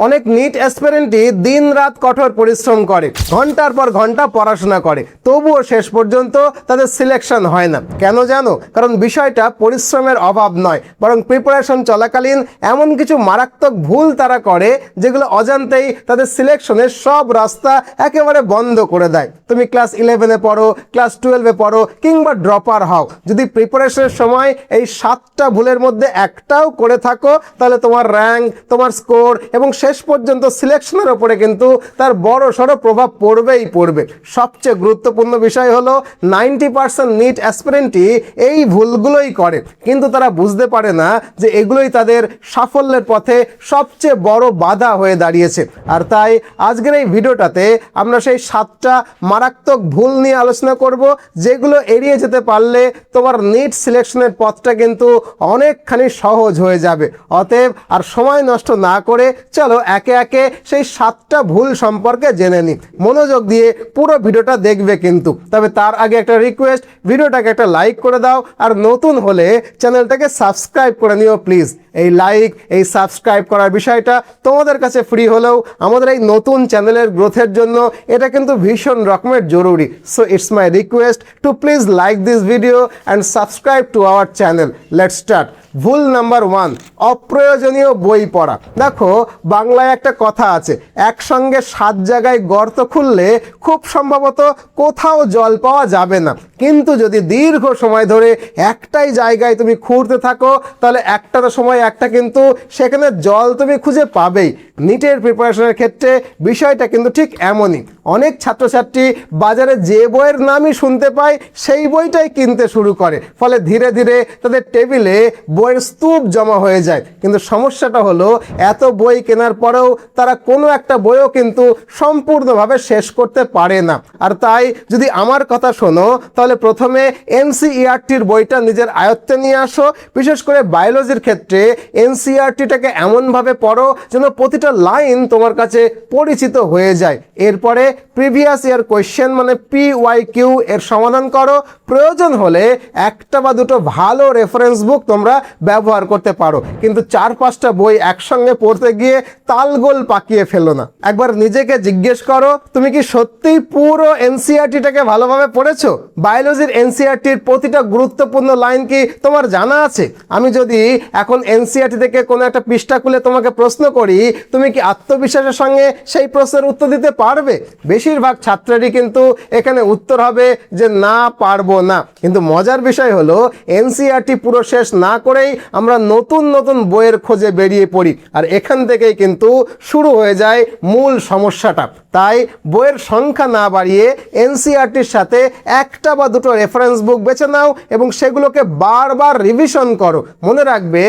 অনেক নিট অ্যাসপিরেন্টই দিন রাত কঠোর পরিশ্রম করে, ঘন্টার পর ঘন্টা পড়াশোনা করে, তবুও শেষ পর্যন্ত তাদের সিলেকশন হয় না। কেন জানো? কারণ বিষয়টা পরিশ্রমের অভাব নয়, বরং প্রিপারেশন চলাকালীন এমন কিছু মারাত্মক ভুল তারা করে যেগুলো অজান্তেই তাদের সিলেকশনের সব রাস্তা একেবারে বন্ধ করে দেয়। তুমি ক্লাস 11-এ পড়ো, ক্লাস 12-এ পড়ো কিংবা ড্রপার হও, যদি প্রিপারেশনের সময় এই 7টা ভুলের মধ্যে একটাও করে থাকো তাহলে তোমার র্যাঙ্ক, তোমার স্কোর এবং শেষ পর্যন্ত সিলেকশনের ওপরে কিন্তু তার বড় সড়ো প্রভাব পড়বেই পড়বে। সবচেয়ে গুরুত্বপূর্ণ বিষয় হলো 90% নিট অ্যাসপিরেন্টই এই ভুলগুলোই করে, কিন্তু তারা বুঝতে পারে না যে এগুলোই তাদের সাফল্যের পথে সবচেয়ে বড় বাধা হয়ে দাঁড়িয়েছে। আর তাই আজকের এই ভিডিওটাতে আমরা সেই 7টা মারাত্মক ভুল নিয়ে আলোচনা করব, যেগুলো এড়িয়ে যেতে পারলে তোমার নিট সিলেকশনের পথটা কিন্তু অনেকখানি সহজ হয়ে যাবে। অতএব আর সময় নষ্ট না করে চলো একে একে সেই 7টা ভুল সম্পর্কে জেনে নিই। মনোযোগ দিয়ে পুরো ভিডিওটা দেখবে কিন্তু। তবে তার আগে একটা রিকোয়েস্ট, ভিডিওটাকে একটা লাইক করে দাও, আর নতুন হলে চ্যানেলটাকে সাবস্ক্রাইব করে নিও প্লিজ। এই লাইক, এই সাবস্ক্রাইব করার বিষয়টা তোমাদের কাছে ফ্রি হলেও আমাদের এই নতুন চ্যানেলের গ্রোথের জন্য এটা কিন্তু ভীষণ রকমের জরুরি। So it's my request to please like this video and subscribe to our channel. Let's start. ভুল নাম্বার 1, অপ্রয়োজনীয় বই পড়া। দেখো, বাংলায় একটা কথা আছে, একসঙ্গে 7 জায়গায় গর্ত খুললে খুব সম্ভবত কোথাও জল পাওয়া যাবে না, কিন্তু যদি দীর্ঘ সময় ধরে একটাই জায়গায় তুমি খুঁড়তে থাকো তাহলে একটা সময় একটা কিন্তু সেখানে জল তুমি খুঁজে পাবেই। নিটের প্রিপারেশনের ক্ষেত্রে বিষয়টা কিন্তু ঠিক এমনই। অনেক ছাত্রছাত্রী বাজারে যে বইয়ের নামই শুনতে পায় সেই বইটাই কিনতে শুরু করে, ফলে ধীরে ধীরে তাদের টেবিলে বইয়ের স্তূপ জমা হয়ে যায়। কিন্তু সমস্যাটা হলো এত বই কেনার পরেও তারা কোনো একটা বইও কিন্তু সম্পূর্ণভাবে শেষ করতে পারে না। আর তাই যদি আমার কথা শোনো তাহলে প্রথমে এনসিইআরটির বইটা নিজের আয়ত্তে নিয়ে আসো। বিশেষ করে বায়োলজির ক্ষেত্রে এনসিইআরটিটাকে এমনভাবে পড়ো যেন প্রতিটা লাইন তোমার কাছে পরিচিত হয়ে যায়। এরপরে প্রিভিয়াস ইয়ার কোয়েশ্চেন মানে PYQ এর সমাধান করো। প্রয়োজন হলে একটা বা দুটো ভালো রেফারেন্স বুক তোমরা ব্যবহার করতে পারো, কিন্তু 4-5টা বই একসঙ্গে পড়তে গিয়ে তালগোল পাকিয়ে ফেলো না। একবার নিজেকে জিজ্ঞেস করো, তুমি কি সত্যিই পুরো এনসিইআরটিটাকে ভালোভাবে পড়েছো? বায়োলজির এনসিইআরটির প্রতিটা গুরুত্বপূর্ণ লাইন কি তোমার জানা আছে? আমি যদি এখন এনসিইআরটি থেকে কোনো একটা পৃষ্ঠা খুলে তোমাকে প্রশ্ন করি, তুমি কি আত্মবিশ্বাসের সঙ্গে সেই প্রশ্নের উত্তর দিতে পারবে? বেশিরভাগ ছাত্রেরই কিন্তু এখানে উত্তর হবে যে না, পারবো না। কিন্তু মজার বিষয় হলো এনসিইআরটি পুরো শেষ না করেই আমরা নতুন নতুন বইয়ের খোঁজে বেরিয়ে পড়ি, আর এখান থেকেই কিন্তু শুরু হয়ে যায় মূল সমস্যাটা। তাই বইয়ের সংখ্যা না বাড়িয়ে এনসিইআরটির সাথে একটা বা দুটো রেফারেন্স বুক বেছে নাও এবং সেগুলোকে বারবার রিভিশন করো। মনে রাখবে,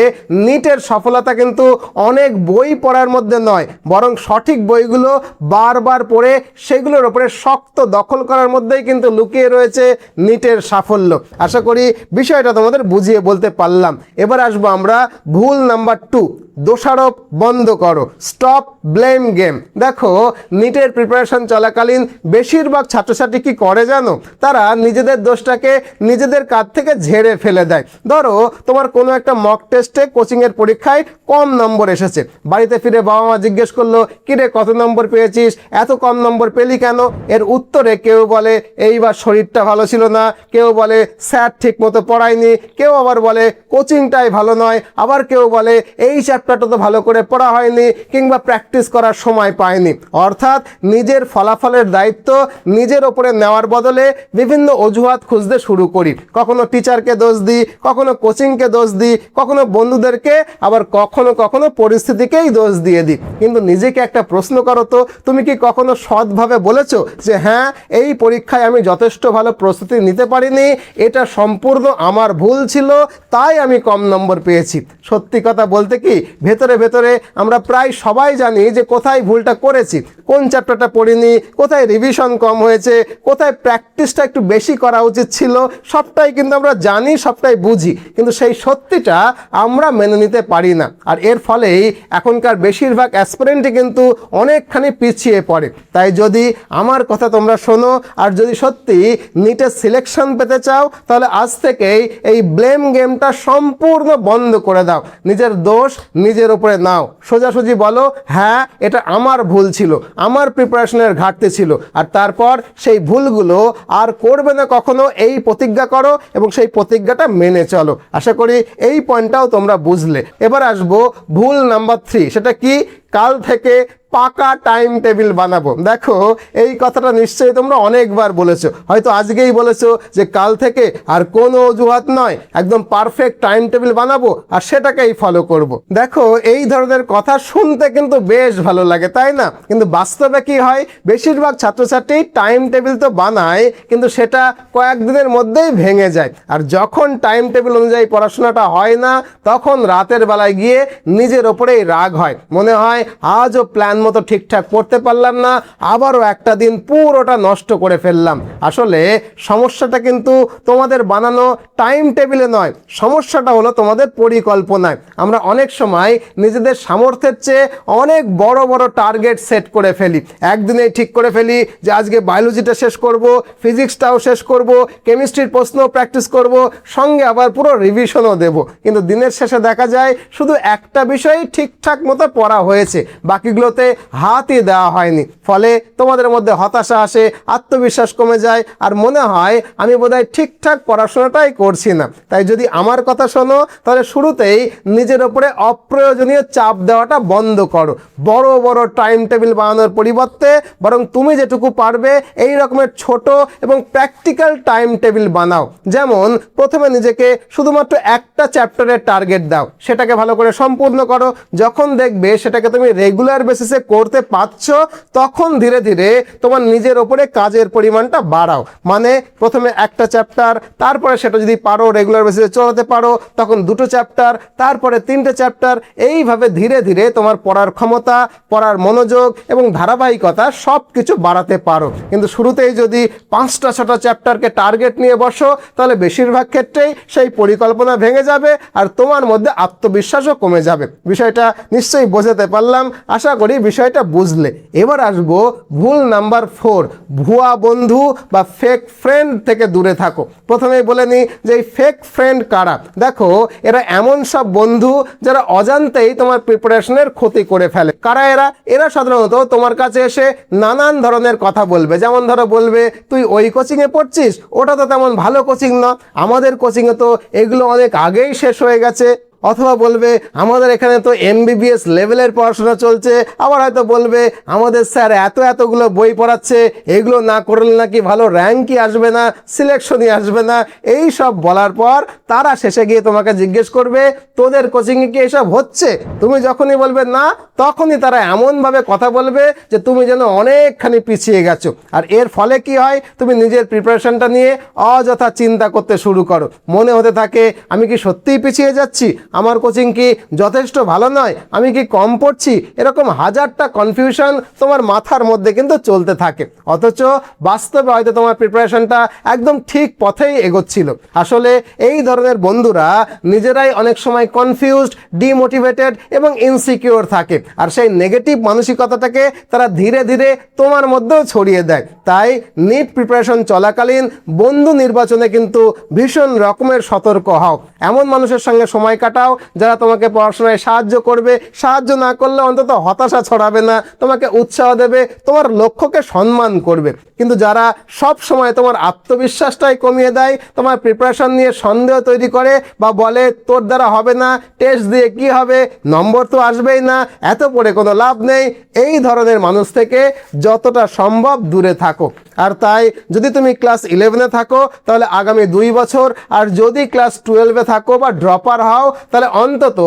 নিটের সফলতা কিন্তু অনেক বই পড়ার মধ্যে নয়, বরং সঠিক বইগুলো বারবার পড়ে সেগুলোর উপরে শক্ত দখল করার মধ্যেই কিন্তু লুকিয়ে রয়েছে নিটের সাফল্য। আশা করি বিষয়টা তোমাদের বুঝিয়ে বলতে পারলাম। এবার আসবো আমরা ভুল নাম্বার 2, দোষারোপ বন্ধ করো। Stop blame game. দেখো, নিটের প্রিপারেশন চলাকালীন বেশিরভাগ ছাত্রছাত্রী কি করে জানো? তারা নিজেদের দোষটাকে নিজেদের কাঁধ থেকে ঝেড়ে ফেলে দেয়। ধরো, তোমার কোনো একটা মক টেস্টে কোচিংয়ের পরীক্ষায় কম নম্বর এসেছে, বাড়িতে ফিরে বাবা মা জিজ্ঞেস করলো, কিরে কত নম্বর পেয়েছিস, এত কম নম্বর পেলি কেন? এর উত্তরে কেউ বলে এইবার শরীরটা ভালো ছিল না, কেউ বলে স্যার ঠিক মতো পড়ায়নি, কেউ আবার বলে কোচিংটাই ভালো নয়, আবার কেউ বলে এই চ্যাপ্টারটা তো ভালো করে পড়া হয়নি কিংবা প্র্যাকটিস করার সময় পায়নি। অর্থাৎ নিজের ফলাফলের দায়িত্ব নিজের ওপরে নেওয়ার বদলে বিভিন্ন অজুহাত খুঁজতে শুরু করি। কখনো টিচারকে দোষ দিই, কখনো কোচিংকে দোষ দিই, কখনো বন্ধুদেরকে, আবার কখনো কখনো পরিস্থিতিকেই দোষ দিয়ে দিই। কিন্তু নিজেকে একটা প্রশ্ন করো তো, তুমি কি কখনো সৎভাবে বলেছো যে হ্যাঁ, এই পরীক্ষায় আমি যথেষ্ট ভালো প্রস্তুতি নিতে পারিনি, এটা সম্পূর্ণ আমার ভুল ছিল, তাই আমি কম নম্বর পেয়েছি? সত্যি কথা বলতে কি, ভেতরে ভেতরে আমরা প্রায় সবাই জানি যে কোথায় ভুলটা করেছি, কোন চ্যাপ্টারটা পড়িনি, কোথায় রিভিশন কম হয়েছে, কোথায় প্র্যাকটিসটা একটু বেশি করা উচিত ছিল, সবটাই কিন্তু আমরা জানি, সবটাই বুঝি, কিন্তু সেই সত্যিটা আমরা মেনে নিতে পারি না। আর এর ফলেই এখনকার বেশিরভাগ অ্যাসপিরেন্টই কিন্তু অনেকখানি পিছিয়ে পড়ে। তাই যদি আমার কথা তোমরা শোনো আর যদি সত্যি নিটের সিলেকশন পেতে চাও, তাহলে আজ থেকেই এই ব্লেম গেমটা সম্পূর্ণ বন্ধ করে দাও। নিজের দোষ নিজের উপরে নাও, সোজাসুজি বলো হ্যাঁ এটা আমার ভুল ছিল, আমার প্রিপারেশনের ঘাটতি ছিল, আর তারপর সেই ভুলগুলো আর করবে না কখনো এই প্রতিজ্ঞা করো এবং সেই প্রতিজ্ঞাটা মেনে চলো। আশা করি এই পয়েন্টটাও তোমরা বুঝলে। এবার আসবো ভুল নাম্বার 3। সেটা কি? কাল থেকে পাকা টাইম টেবিল বানাবো। দেখো এই কথাটা নিশ্চয়ই তোমরা অনেকবার বলেছো, হয়তো আজকেই বলেছো যে কাল থেকে আর কোনো অজুহাত নয়, একদম পারফেক্ট টাইম টেবিল বানাবো আর সেটাকেই ফলো করব। দেখো এই ধরনের কথা শুনতে কিন্তু বেশ ভালো লাগে, তাই না? কিন্তু বাস্তবে কি হয়, বেশিরভাগ ছাত্রছাত্রী টাইম টেবিল তো বানায় কিন্তু সেটা কয়েকদিনের মধ্যেই ভেঙে যায়। আর যখন টাইম টেবিল অনুযায়ী পড়াশোনাটা হয় না, তখন রাতের বেলায় গিয়ে নিজের ওপরেই রাগ হয়, মনে হয় আজও প্ল্যান মতো ঠিকঠাক পড়তে পারলাম না, আবারও একটা দিন পুরোটা নষ্ট করে ফেললাম। আসলে সমস্যাটা কিন্তু তোমাদের বানানো টাইম টেবিলে নয়, সমস্যাটা হলো তোমাদের পরিকল্পনায়। আমরা অনেক সময় নিজেদের সামর্থ্যের চেয়ে অনেক বড় বড় টার্গেট সেট করে ফেলি। একদিনেই ঠিক করে ফেলি যে আজকে বায়োলজিটা শেষ করব, ফিজিক্সটাও শেষ করব, কেমিস্ট্রির প্রশ্ন প্র্যাকটিস করব, সঙ্গে আবার পুরো রিভিশনও দেব। কিন্তু দিনের শেষে দেখা যায় শুধু একটা বিষয়ই ঠিকঠাক মতো পড়া হয়েছে, বাকিগুলোতে হাতই দেওয়া হয়নি। ফলে তোমাদের মধ্যে হতাশা আসে, আত্মবিশ্বাস কমে যায়, আর মনে হয় আমি বোধহয় ঠিকঠাক পড়াশোনাটাই করছি না। তাই যদি আমার কথা শোনো, তাহলে শুরুতেই নিজের ওপরে অপ্রয়োজনীয় চাপ দেওয়াটা বন্ধ করো। বড় বড় টাইম টেবিল বানানোর পরিবর্তে বরং তুমি যেটুকু পারবে এই রকমের ছোট এবং প্র্যাকটিক্যাল টাইম টেবিল বানাও। যেমন প্রথমে নিজেকে শুধুমাত্র একটা চ্যাপ্টারের টার্গেট দাও, সেটাকে ভালো করে সম্পূর্ণ করো। যখন দেখবে সেটাকে তুমি রেগুলার বেসিসে করতে পারছো, তখন ধীরে ধীরে তোমার নিজের ওপরে কাজের পরিমাণটা বাড়াও। মানে প্রথমে একটা চ্যাপ্টার, তারপরে সেটা যদি পারো রেগুলার বেসিসে চলাতে পারো তখন 2টো চ্যাপ্টার, তারপরে 3টে চ্যাপ্টার। এইভাবে ধীরে ধীরে তোমার পড়ার ক্ষমতা, পড়ার মনোযোগ এবং ধারাবাহিকতা সব কিছু বাড়াতে পারো। কিন্তু শুরুতেই যদি 5টা 6টা চ্যাপ্টারকে টার্গেট নিয়ে বসো, তাহলে বেশিরভাগ ক্ষেত্রেই সেই পরিকল্পনা ভেঙে যাবে আর তোমার মধ্যে আত্মবিশ্বাসও কমে যাবে। বিষয়টা নিশ্চয়ই বোঝাতে পারলাম, আশা করি বিষয়টা বুঝলে। এবার আসবো ভুল নাম্বার 4, ভুয়া বন্ধু বা ফেক ফ্রেন্ড থেকে দূরে থাকো। প্রথমেই বলে নিই যে এই ফেক ফ্রেন্ড কারা। দেখো এরা এমন সব বন্ধু যারা অজান্তেই তোমার প্রিপারেশনের ক্ষতি করে ফেলে। কারা এরা? এরা সাধারণত তোমার কাছে এসে নানান ধরনের কথা বলবে। যেমন ধরো বলবে তুই ওই কোচিংয়ে পড়ছিস, ওটা তো তেমন ভালো কোচিং না, আমাদের কোচিংয়ে তো এগুলো অনেক আগেই শেষ হয়ে গেছে। অথবা বলবে আমাদের এখানে তো MBBS লেভেলের পড়াশোনা চলছে। আবার হয়তো বলবে আমাদের স্যার এতগুলো বই পড়াচ্ছে, এগুলো না করলে নাকি ভালো র্যাঙ্কই আসবে না, সিলেকশনই আসবে না। এই সব বলার পর তারা শেষে গিয়ে তোমাকে জিজ্ঞেস করবে তোদের কোচিংয়ে কি এসব হচ্ছে? তুমি যখনই বলবে না, তখনই তারা এমনভাবে কথা বলবে যে তুমি যেন অনেকখানি পিছিয়ে গেছো। আর এর ফলে কি হয়, তুমি নিজের প্রিপারেশনটা নিয়ে অযথা চিন্তা করতে শুরু করো। মনে হতে থাকে আমি কি সত্যিই পিছিয়ে যাচ্ছি, আমার কোচিং কি যথেষ্ট ভালো নয়, আমি কি কম পড়ছি, এরকম হাজারটা কনফিউশন তোমার মাথার মধ্যে কিন্তু চলতে থাকে। অথচ বাস্তবে হয়তো তোমার প্রিপারেশনটা একদম ঠিক পথেই এগোচ্ছিল। আসলে এই ধরনের বন্ধুরা নিজেরাই অনেক সময় কনফিউজড, ডিমোটিভেটেড এবং ইনসিকিউর থাকে, আর সেই নেগেটিভ মানসিকতাটাকে তারা ধীরে ধীরে তোমার মধ্যেও ছড়িয়ে দেয়। তাই নিট প্রিপারেশন চলাকালীন বন্ধু নির্বাচনে কিন্তু ভীষণ রকমের সতর্ক হও। এমন মানুষের সঙ্গে সময় কাটাও যারা তোমাকে পড়াশোনায় সাহায্য করবে, সাহায্য না করলে অন্তত হতাশা ছড়াবে না, তোমাকে উৎসাহ দেবে, তোমার লক্ষ্যকে সম্মান করবে। কিন্তু যারা সব সময় তোমার আত্মবিশ্বাসটাই কমিয়ে দেয়, তোমার প্রিপারেশন নিয়ে সন্দেহ তৈরি করে বা বলে তোর দ্বারা হবে না, টেস্ট দিয়ে কি হবে, নম্বর তো আসবেই না, এত পড়ে কোনো লাভ নেই, এই ধরনের মানুষ থেকে যতটা সম্ভব দূরে থাকো। আর তাই যদি তুমি ক্লাস 11-এ থাকো তাহলে আগামী 2 বছর, আর যদি ক্লাস 12-এ থাকো বা ড্রপার হও তাহলে অন্তত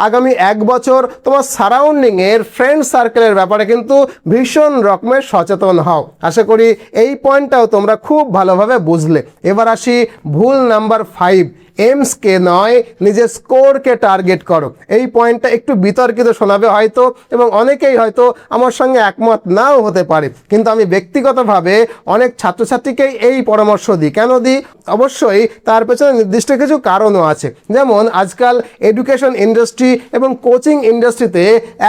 আগামী 1 বছর তোমার সারাউন্ডিংয়ের ফ্রেন্ড সার্কেলের ব্যাপারে কিন্তু ভীষণ রকমের সচেতন হও। আশা করি এই পয়েন্টটাও তোমরা খুব ভালোভাবে বুঝলে। এবার আসি ভুল নাম্বার 5। এমসকে নয়, নিজের স্কোরকে টার্গেট করো। এই পয়েন্টটা একটু বিতর্কিত শোনাবে হয়তো, এবং অনেকেই হয়তো আমার সঙ্গে একমত নাও হতে পারে, কিন্তু আমি ব্যক্তিগতভাবে অনেক ছাত্রছাত্রীকেই এই পরামর্শ দিই। কেন দিই? অবশ্যই তার পেছনে নির্দিষ্ট কিছু কারণও আছে। যেমন আজকাল এডুকেশন ইন্ডাস্ট্রি এবং কোচিং ইন্ডাস্ট্রিতে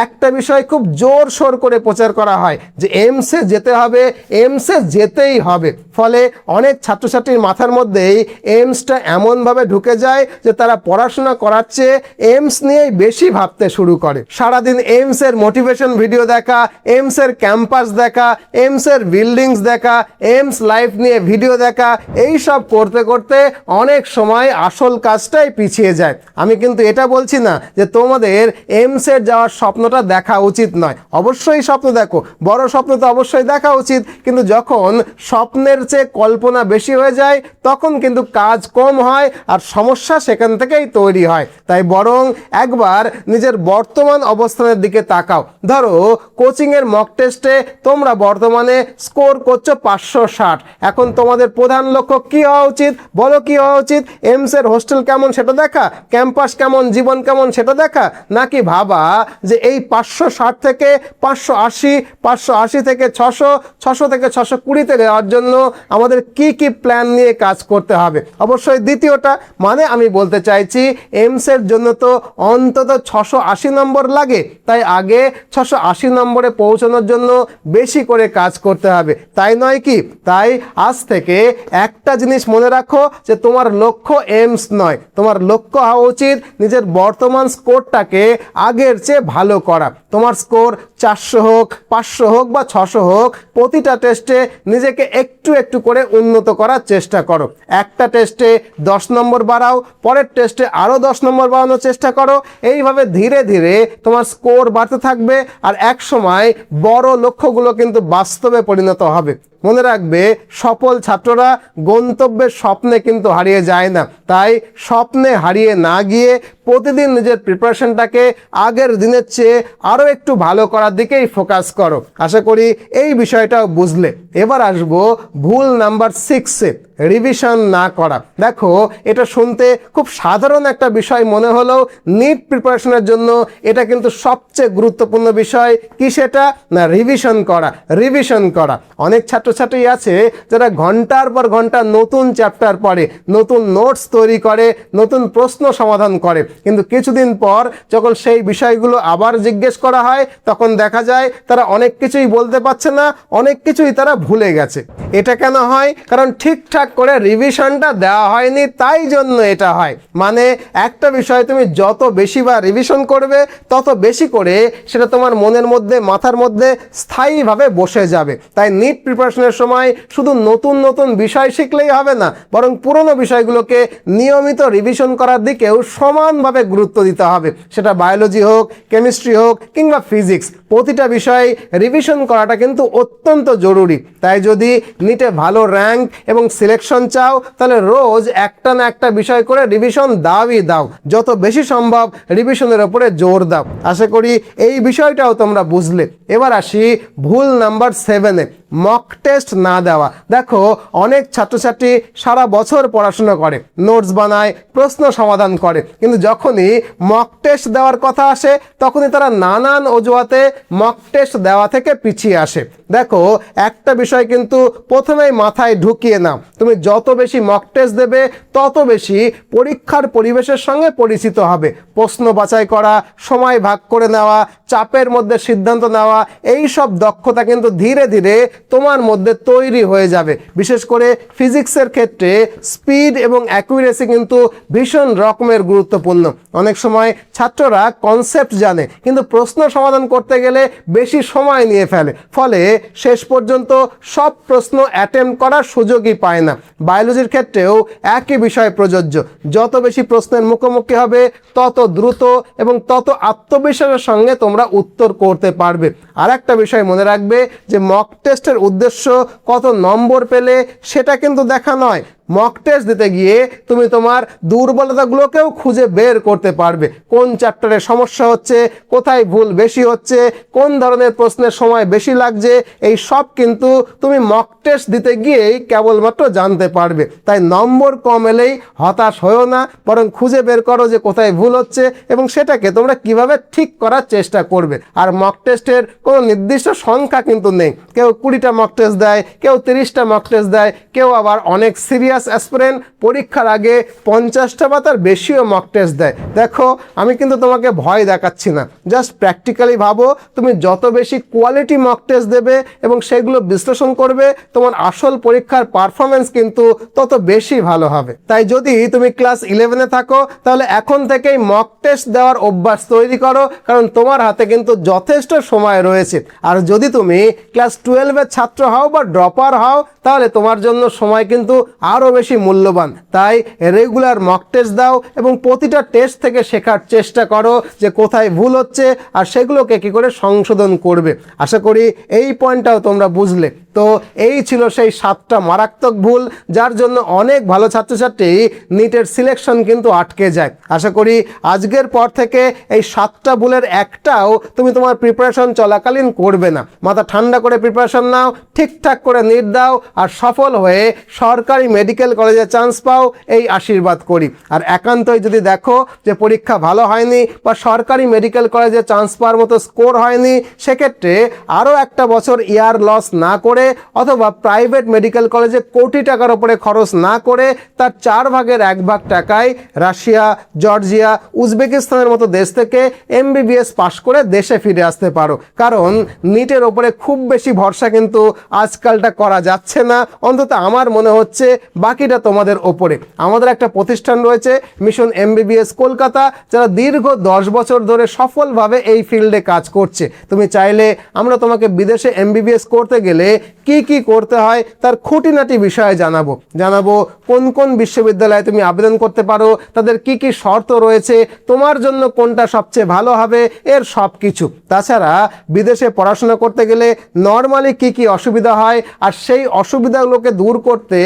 একটা বিষয় খুব জোর সোর করে প্রচার করা হয় যে এমসে যেতে হবে, এমসে যেতেই হবে। ফলে অনেক ছাত্রছাত্রীর মাথার মধ্যেই এমসটা এমনভাবে ঢুকে যায় যে তারা পড়াশোনা করার চেয়ে এমস নিয়েই বেশি ভাবতে শুরু করে। সারাদিন এমসের মোটিভেশন ভিডিও দেখা, এমসের ক্যাম্পাস দেখা, এমসের বিল্ডিংস দেখা, এমস লাইফ নিয়ে ভিডিও দেখা, এই সব করতে করতে অনেক সময় আসল কাজটাই পিছিয়ে যায়। আমি কিন্তু এটা বলছি না যে তোমাদের এমসের যাওয়ার স্বপ্নটা দেখা উচিত নয়, অবশ্যই স্বপ্ন দেখো, বড় স্বপ্ন তো অবশ্যই দেখা উচিত, কিন্তু যখন স্বপ্নের চেয়ে কল্পনা বেশি হয়ে যায় তখন কিন্তু কাজ কম হয় আর সমস্যা সেখান থেকেই তৈরি হয়। তাই বরং একবার নিজের বর্তমান অবস্থানের দিকে তাকাও। ধরো কোচিংয়ের মক টেস্টে তোমরা বর্তমানে স্কোর করছো 560। এখন তোমাদের প্রধান লক্ষ্য কি হওয়া উচিত? বলো কি হওয়া উচিত? এমসের হোস্টেল কেমন সেটা দেখা, ক্যাম্পাস কেমন, জীবন কেমন সেটা দেখা, নাকি ভাবা যে এই 560 থেকে 580, 580 থেকে 600, 600 থেকে 620-তে যাওয়ার জন্য আমাদের কি কি প্ল্যান নিয়ে কাজ করতে হবে? অবশ্যই দ্বিতীয়টা। মানে আমি বলতে চাইছি এমসের জন্য তো অন্তত 680 নম্বর লাগে, তাই আগে 680 নম্বরে পৌঁছানোর জন্য বেশি করে কাজ করতে হবে, তাই নয় কি? তাই আজ থেকে একটা জিনিস মনে রাখো যে তোমার লক্ষ্য এমস নয়, তোমার লক্ষ্য হওয়া উচিত নিজের বর্তমান স্কোরটাকে আগের চেয়ে ভালো করা। তোমার স্কোর 400 হোক, 500 হোক বা 600 হোক, প্রতিটা টেস্টে নিজেকে একটু একটু করে উন্নত করার চেষ্টা করো। একটা টেস্টে 10 নম্বর বাড়াও, পরের টেস্টে আরও 10 নম্বর বাড়ানোর চেষ্টা করো। এইভাবে ধীরে ধীরে তোমার স্কোর বাড়তে থাকবে আর এক সময় বড় লক্ষ্যগুলো কিন্তু বাস্তবে পরিণত হবে। মনে রাখবে, সফল ছাত্ররা গন্তব্যের স্বপ্নে কিন্তু হারিয়ে যায় না। তাই স্বপ্নে হারিয়ে না গিয়ে প্রতিদিন নিজের প্রিপারেশনটাকে আগের দিনের চেয়ে আরও একটু ভালো করার দিকেই ফোকাস করো। আশা করি এই বিষয়টাও বুঝলে। এবার আসবো ভুল নাম্বার 6-এ, রিভিশন না করা। দেখো, এটা শুনতে খুব সাধারণ একটা বিষয় মনে হলেও নিট প্রিপারেশনের জন্য এটা কিন্তু সবচেয়ে গুরুত্বপূর্ণ বিষয়। কি সেটা? না, রিভিশন করা। রিভিশন করা। অনেক ছাত্রছাত্রী আছে যারা ঘন্টার পর ঘন্টা নতুন চ্যাপ্টার পড়ে, নতুন নোটস তৈরি করে, নতুন প্রশ্ন সমাধান করে, কিন্তু কিছুদিন পর যখন সেই বিষয়গুলো আবার জিজ্ঞেস করা হয় তখন দেখা যায় তারা অনেক কিছুই বলতে পারছে না, অনেক কিছুই তারা ভুলে গেছে। এটা কেন হয়? কারণ ঠিকঠাক করে রিভিশনটা দেওয়া হয়নি, তাই জন্য এটা হয়। মানে একটা বিষয় তুমি যত বেশিবার রিভিশন করবে তত বেশি করে সেটা তোমার মনের মধ্যে, মাথার মধ্যে স্থায়ীভাবে বসে যাবে। তাই নিট প্রিপারেশনের সময় শুধু নতুন নতুন বিষয় শিখলেই হবে না, বরং পুরনো বিষয়গুলোকে নিয়মিত রিভিশন করার দিকেও সমানভাবে গুরুত্ব দিতে হবে। সেটা বায়োলজি হোক, কেমিস্ট্রি হোক কিংবা ফিজিক্স, প্রতিটা বিষয়ে রিভিশন করাটা কিন্তু অত্যন্ত জরুরি। তাই যদি নিটে ভালো র্যাঙ্ক এবং সিলেকশন চাও তাহলে রোজ একটা না একটা বিষয় করে রিভিশন দাওই দাও, যত বেশি সম্ভব রিভিশনের উপরে জোর দাও। আশা করি এই বিষয়টাও তোমরা বুঝলে। এবার আসি ভুল নাম্বার 7-এ, মক টেস্ট না দেওয়া। দেখো, অনেক ছাত্রছাত্রী সারা বছর পড়াশোনা করে, নোটস বানায়, প্রশ্ন সমাধান করে, কিন্তু যখনই মক টেস্ট দেওয়ার কথা আসে তখনই তারা নানান অজুহাতে মক টেস্ট দেওয়া থেকে পিছিয়ে আসে। দেখো, একটা বিষয় কিন্তু প্রথমেই মাথায় ঢুকিয়ে নাও, তুমি যত বেশি মক টেস্ট দেবে তত বেশি পরীক্ষার পরিবেশের সঙ্গে পরিচিত হবে। প্রশ্ন বাছাই করা, সময় ভাগ করে নেওয়া, চাপের মধ্যে সিদ্ধান্ত নেওয়া, এই সব দক্ষতা কিন্তু ধীরে ধীরে তোমার মধ্যে তৈরি হয়ে যাবে। বিশেষ করে ফিজিক্সের ক্ষেত্রে স্পিড এবং অ্যাকুরেসি কিন্তু ভীষণ রকমের গুরুত্বপূর্ণ। অনেক সময় ছাত্ররা কনসেপ্ট জানে কিন্তু প্রশ্ন সমাধান করতে গেলে বেশি সময় নিয়ে ফেলে, ফলে শেষ পর্যন্ত সব প্রশ্ন অ্যাটেম্প করার সুযোগই পায় না। বায়োলজির ক্ষেত্রেও একই বিষয় প্রযোজ্য। যত বেশি প্রশ্নের মুখোমুখি হবে তত দ্রুত এবং তত আত্মবিশ্বাসের সঙ্গে তোমরা উত্তর করতে পারবে। আর একটা বিষয় মনে রাখবে যে মক টেস্টের উদ্দেশ্য কত নম্বর পেলে সেটা কিন্তু দেখা নয়, মক টেস্ট দিতে গিয়ে তুমি তোমার দুর্বলতাগুলোকেও খুঁজে বের করতে পারবে। কোন চ্যাপ্টারে সমস্যা হচ্ছে, কোথায় ভুল বেশি হচ্ছে, কোন ধরনের প্রশ্নের সময় বেশি লাগছে, এই সব কিন্তু তুমি মক টেস্ট দিতে গিয়েই কেবলমাত্র জানতে পারবে। তাই নম্বর কম এলেই হতাশ হয়েও না, বরং খুঁজে বের করো যে কোথায় ভুল হচ্ছে এবং সেটাকে তোমরা কিভাবে ঠিক করার চেষ্টা করবে। আর মক টেস্টের কোনো নির্দিষ্ট সংখ্যা কিন্তু নেই। কেউ 20টা মক টেস্ট দেয়, কেউ 30টা মক টেস্ট দেয়, কেউ আবার অনেক সিরিয়াস অ্যাসপিরেন্ট পরীক্ষার আগে 50টা বা তার বেশিও মক টেস্ট দেয়। দেখো, আমি কিন্তু তোমাকে ভয় দেখাচ্ছি না, জাস্ট প্র্যাকটিক্যালি ভাবো। তুমি যত বেশি কোয়ালিটি মক টেস্ট দেবে এবং সেগুলো বিশ্লেষণ করবে, তোমার আসল পরীক্ষার পারফরমেন্স কিন্তু তত বেশি ভালো হবে। তাই যদি তুমি ক্লাস 11-এ থাকো, তাহলে এখন থেকেই মক টেস্ট দেওয়ার অভ্যাস তৈরি করো, কারণ তোমার হাতে কিন্তু যথেষ্ট সময় রয়েছে। আর যদি তুমি ক্লাস 12-এর ছাত্র হও বা ড্রপার হও, তাহলে তোমার জন্য সময় কিন্তু আরও বেশি মূল্যবান। তাই রেগুলার মক টেস্ট দাও এবং প্রতিটা টেস্ট থেকে শেখার চেষ্টা করো যে কোথায় ভুল হচ্ছে আর সেগুলোকে কী করে সংশোধন করবে। আশা করি এই পয়েন্টটাও তোমরা বুঝলে। তো এই ছিল সেই 7টা মারাত্মক ভুল যার জন্য অনেক ভালো ছাত্রছাত্রী নিটের সিলেকশন কিন্তু আটকে যায়। আশা করি আজকের পর থেকে এই 7টা ভুলের একটাও তুমি তোমার প্রিপারেশন চলাকালীন করবে না। মাথা ঠান্ডা করে প্রিপারেশন নাও, ঠিকঠাক করে নিট দাও আর সফল হয়ে সরকারি মেডিকেল কলেজে চান্স পাও, এই আশীর্বাদ করি। আর একান্তই যদি দেখো যে পরীক্ষা ভালো হয়নি বা সরকারি মেডিকেল কলেজে চান্স পাওয়ার মতো স্কোর হয়নি, সেক্ষেত্রে আরও একটা বছর ইয়ার লস না করে অথবা প্রাইভেট মেডিকেল কলেজে কোটি টাকার উপরে খরচ না করে তার 4/1 টাকায় রাশিয়া, জর্জিয়া, উজবেকিস্তানের মতো দেশ থেকে MBBS পাশ করে দেশে ফিরে আসতে পারো। কারণ নিটের ওপরে খুব বেশি ভরসা কিন্তু আজকালটা করা যাচ্ছে না, অন্তত আমার মনে হচ্ছে। বাকিটা তোমাদের ওপরে। আমাদের একটা প্রতিষ্ঠান রয়েছে মিশন MBBS কলকাতা, যারা দীর্ঘ 10 বছর ধরে সফলভাবে এই ফিল্ডে কাজ করছে। তুমি চাইলে আমরা তোমাকে বিদেশে MBBS করতে গেলে কি কি করতে হয় তার খুঁটিনাটি বিষয়ে জানাবো কোন কোন বিশ্ববিদ্যালয়ে তুমি আবেদন করতে পারো, তাদের কি কি শর্ত রয়েছে, তোমার জন্য কোনটা সবচেয়ে ভালো হবে, এর সব কিছু। তাছাড়া বিদেশে পড়াশোনা করতে গেলে নর্মালি কি কি অসুবিধা হয় আর সেই অসুবিধাগুলোকে দূর করতে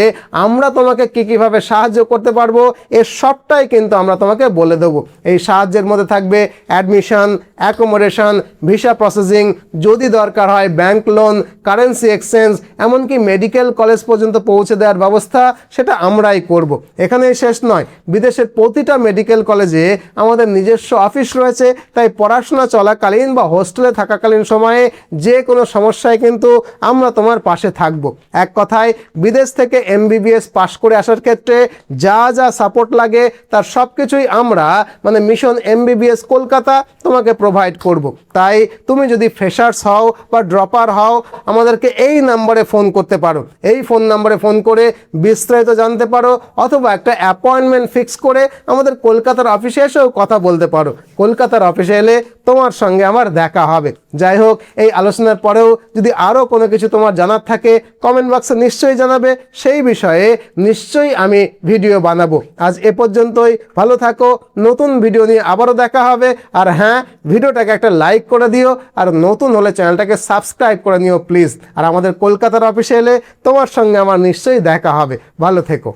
আমরা তোমাকে কীভাবে সাহায্য করতে পারবো, এর সবটাই কিন্তু আমরা তোমাকে বলে দেবো। এই সাহায্যের মধ্যে থাকবে অ্যাডমিশন, অ্যাকোমোডেশন, ভিসা প্রসেসিং, যদি দরকার হয় ব্যাংক লোন, কারেন্সি এক্সচেঞ্জ, এমনকি মেডিকেল কলেজ পর্যন্ত পৌঁছে দেওয়ার ব্যবস্থা সেটা আমরাই করব। এখানেই শেষ নয়, বিদেশের প্রতিটা মেডিকেল কলেজে আমাদের নিজস্ব অফিস রয়েছে। তাই পড়াশোনা চলাকালীন বা হোস্টেলে থাকাকালীন সময়ে যে কোনো সমস্যায় কিন্তু আমরা তোমার পাশে থাকব। এক কথায়, বিদেশ থেকে MBBS পাশ করে আসার ক্ষেত্রে যা যা সাপোর্ট লাগে তার সব কিছুই আমরা মিশন MBBS কলকাতা তোমাকে প্রোভাইড করব। তাই তুমি যদি ফ্রেশার্স হও বা ড্রপার হও, আমাদেরকে এই নাম্বারে ফোন করতে পারো। এই ফোন নাম্বারে ফোন করে বিস্তারিত জানতে পারো, অথবা একটা অ্যাপয়েন্টমেন্ট ফিক্স করে আমাদের কলকাতার অফিসে এসেও কথা বলতে পারো। কলকাতার অফিসে এলে তোমার সঙ্গে আমার দেখা হবে। যাই হোক, এই আলোচনার পরেও যদি আরও কোনো কিছু তোমার জানার থাকে কমেন্ট বক্সে নিশ্চয়ই জানাবে, সেই বিষয়ে নিশ্চয়ই আমি ভিডিও বানাবো। আজ এ পর্যন্তই, ভালো থাকো। নতুন ভিডিও নিয়ে আবারও দেখা হবে। আর হ্যাঁ, ভিডিওটাকে একটা লাইক করে দিও, আর নতুন হলে চ্যানেলটাকে সাবস্ক্রাইব করে নিও প্লিজ। আর আমাদের কলকাতার অফিসে এলে তোমার সঙ্গে আমার নিশ্চয়ই দেখা হবে। ভালো থেকো।